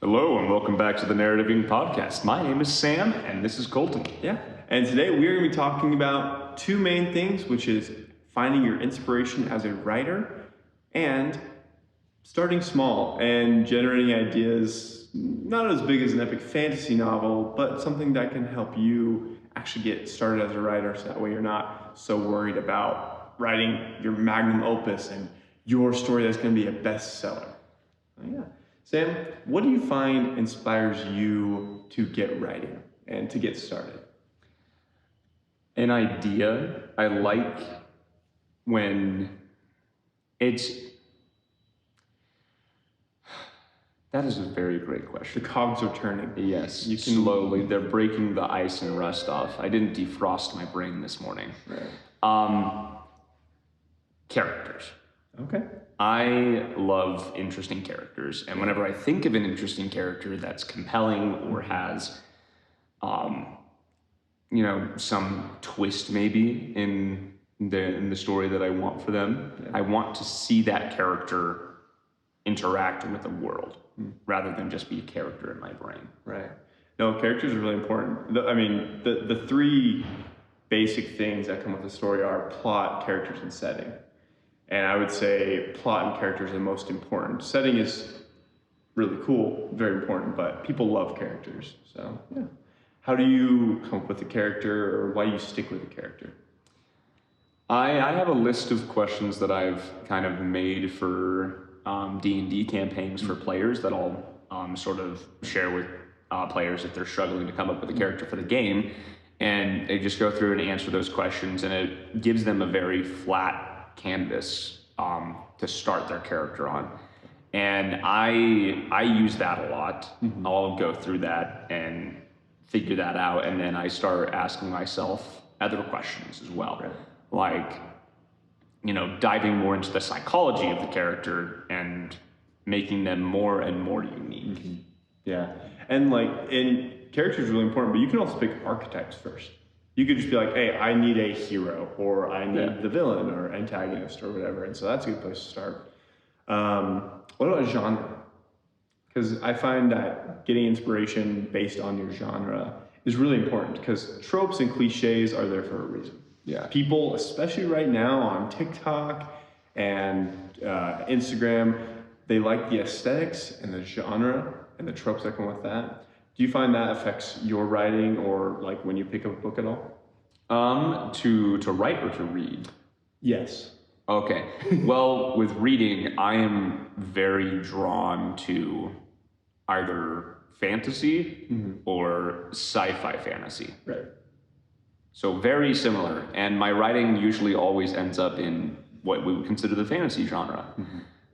Hello and welcome back to the Narrativing Podcast. My name is Sam and this is Colton. Yeah, and today we're going to be talking about two main things, which is finding your inspiration as a writer and starting small and generating ideas, not as big as an epic fantasy novel, but something that can help you actually get started as a writer, so that way you're not so worried about writing your magnum opus and your story that's going to be a bestseller. Yeah. Sam, what do you find inspires you to get writing and to get started? An idea I like when it's... That is a very great question. The cogs are turning. Yes, slowly. They're breaking the ice and rust off. I didn't defrost my brain this morning. Right. Characters. Okay. I love interesting characters, and whenever I think of an interesting character that's compelling or has, some twist maybe in the story that I want for them, I want to see that character interact with the world rather than just be a character in my brain. Right. No, characters are really important. The three basic things that come with a story are plot, characters, and setting. And I would say plot and characters are the most important. Setting is really cool, very important, but people love characters. So, yeah. How do you come up with a character, or why do you stick with a character? I have a list of questions that I've kind of made for D&D campaigns for players that I'll sort of share with players if they're struggling to come up with a character for the game. And they just go through and answer those questions, and it gives them a very flat canvas to start their character on, and I use that a lot. I'll go through that and figure that out, and then I start asking myself other questions as well, like diving more into the psychology of the character and making them more and more unique. Yeah, and characters are really important, but you can also pick archetypes first. You could just be like, hey, I need a hero, or I need the villain or antagonist or whatever. And so that's a good place to start. What about genre? Because I find that getting inspiration based on your genre is really important, because tropes and cliches are there for a reason. Yeah. People, especially right now on TikTok and Instagram, they like the aesthetics and the genre and the tropes that come with that. Do you find that affects your writing, or like when you pick up a book at all? To write or to read? Yes. Okay. Well, with reading, I am very drawn to either fantasy or sci-fi fantasy. Right. So very similar. And my writing usually always ends up in what we would consider the fantasy genre.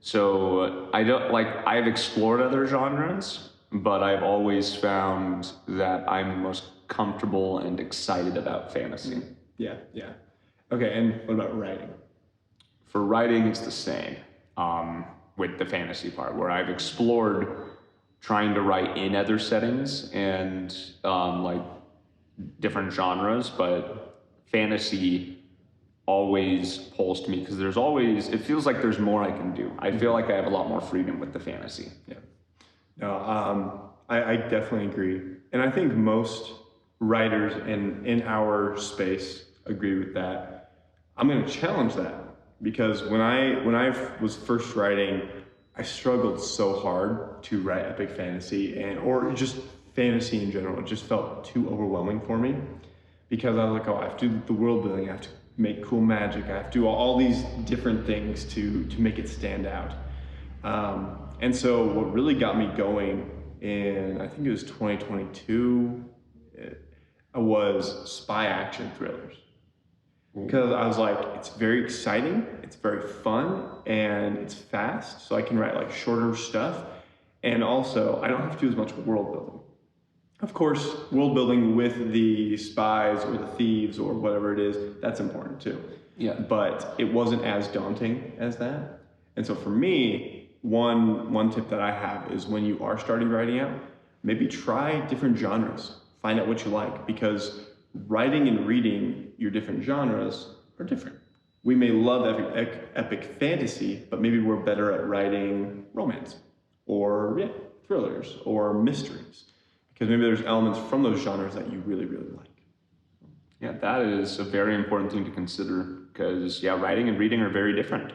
So I've explored other genres, but I've always found that I'm most comfortable and excited about fantasy. Yeah. Okay, and what about writing? For writing, it's the same with the fantasy part, where I've explored trying to write in other settings and different genres, but fantasy always pulls to me, because it feels like there's more I can do. I feel like I have a lot more freedom with the fantasy. Yeah. No, I definitely agree. And I think most writers in our space agree with that. I'm going to challenge that, because when I was first writing, I struggled so hard to write epic fantasy or just fantasy in general. It just felt too overwhelming for me, because I was like, I have to do the world building, I have to make cool magic, I have to do all these different things to make it stand out. And so what really got me going in, I think it was 2022, was spy action thrillers. Because I was like, it's very exciting, it's very fun, and it's fast, so I can write shorter stuff. And also, I don't have to do as much world building. Of course, world building with the spies or the thieves or whatever it is, that's important too. Yeah. But it wasn't as daunting as that. And so for me, one tip that I have is, when you are starting writing out, maybe try different genres. Find out what you like, because writing and reading your different genres are different. We may love epic fantasy, but maybe we're better at writing romance or thrillers or mysteries, because maybe there's elements from those genres that you really, really like. Yeah, that is a very important thing to consider because, yeah, writing and reading are very different.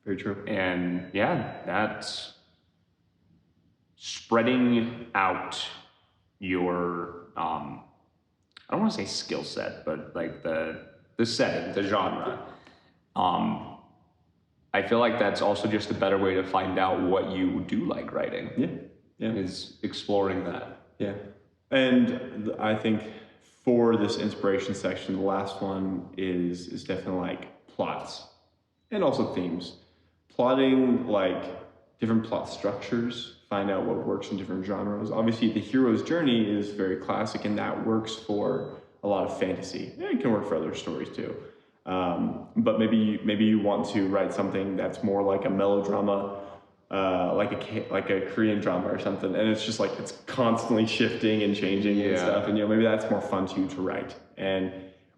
Very true. And yeah, that's spreading out your, I don't want to say skill set, but like the setting, the genre. I feel like that's also just a better way to find out what you do like writing. Yeah, yeah. Is exploring that. Yeah. And I think for this inspiration section, the last one is definitely like plots and also themes. Plotting like different plot structures, find out what works in different genres. Obviously, the hero's journey is very classic, and that works for a lot of fantasy. It can work for other stories too. But maybe you want to write something that's more like a melodrama, like a Korean drama or something, and it's just like it's constantly shifting and changing and stuff. And maybe that's more fun to you to write,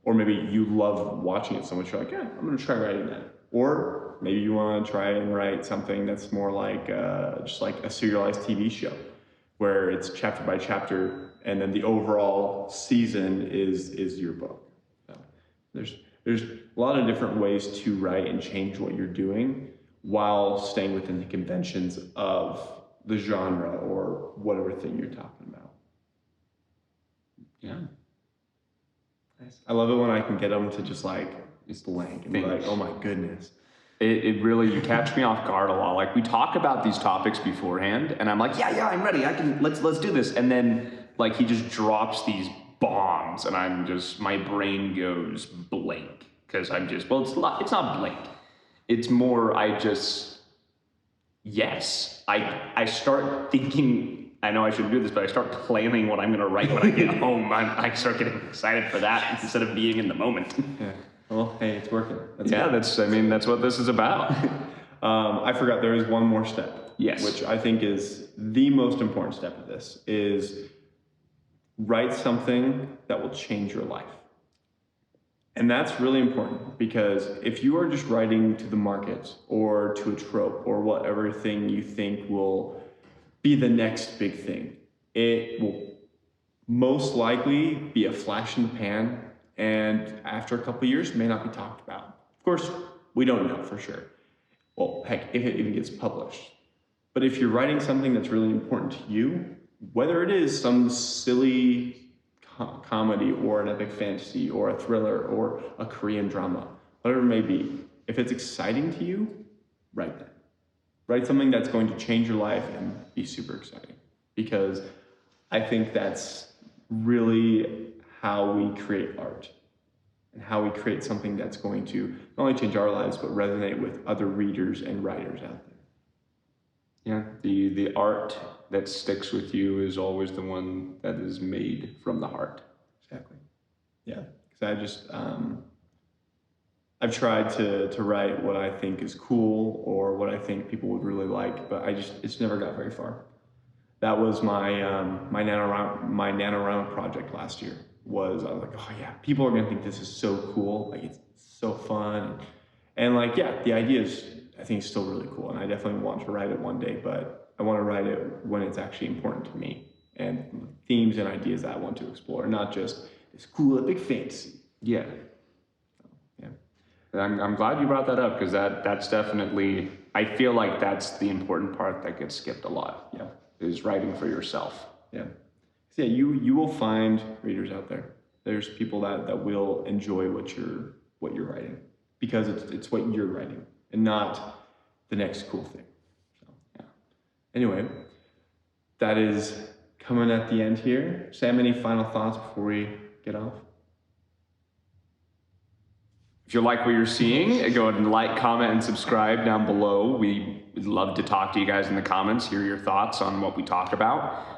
or maybe you love watching it so much you're like, yeah, I'm gonna try writing that. Or maybe you want to try and write something that's more like just like a serialized TV show, where it's chapter by chapter, and then the overall season is your book. So there's a lot of different ways to write and change what you're doing while staying within the conventions of the genre or whatever thing you're talking about. Yeah. Nice. I love it when I can get them to just like, it's blank and be like, oh my goodness. It really, you catch me off guard a lot. Like we talk about these topics beforehand and I'm like, yeah, I'm ready. Let's do this. And then like he just drops these bombs and my brain goes blank because it's not blank. It's more, I start thinking, I know I shouldn't do this, but I start planning what I'm going to write when I get home. I start getting excited for that instead of being in the moment. Yeah. Well, hey, it's working. That's what this is about. I forgot there is one more step. Yes. Which I think is the most important step of this is write something that will change your life. And that's really important because if you are just writing to the market or to a trope or whatever thing you think will be the next big thing, it will most likely be a flash in the pan and after a couple of years may not be talked about. Of course, we don't know for sure. Well, heck, if it even gets published. But if you're writing something that's really important to you, whether it is some silly comedy or an epic fantasy or a thriller or a Korean drama, whatever it may be, if it's exciting to you, write that. Write something that's going to change your life and be super exciting. Because I think that's really how we create art and how we create something that's going to not only change our lives, but resonate with other readers and writers out there. Yeah, the art that sticks with you is always the one that is made from the heart. Exactly. Yeah, because I've tried to write what I think is cool or what I think people would really like, but it's never got very far. That was my NaNoWriMo project last year. I was like, oh yeah, people are gonna think this is so cool, like it's so fun, and like yeah, the idea is I think it's still really cool, and I definitely want to write it one day, but I want to write it when it's actually important to me and themes and ideas that I want to explore, not just this cool epic fantasy. Yeah. Yeah. I'm glad you brought that up because that's definitely, I feel like that's the important part that gets skipped a lot. Yeah. Is writing for yourself. Yeah. So yeah, you will find readers out there. There's people that will enjoy what you're writing because it's what you're writing and not the next cool thing. So yeah. Anyway, that is coming at the end here. Sam, any final thoughts before we get off? If you like what you're seeing, go ahead and like, comment, and subscribe down below. We would love to talk to you guys in the comments, hear your thoughts on what we talked about.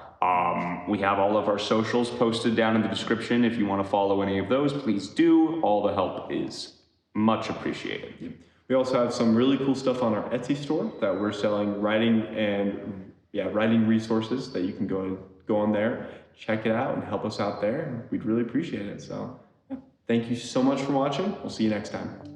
We have all of our socials posted down in the description. If you want to follow any of those, please do. All the help is much appreciated. We also have some really cool stuff on our Etsy store that we're selling writing resources that you can go on there, check it out, and help us out there. We'd really appreciate it. So, yeah. Thank you so much for watching. We'll see you next time.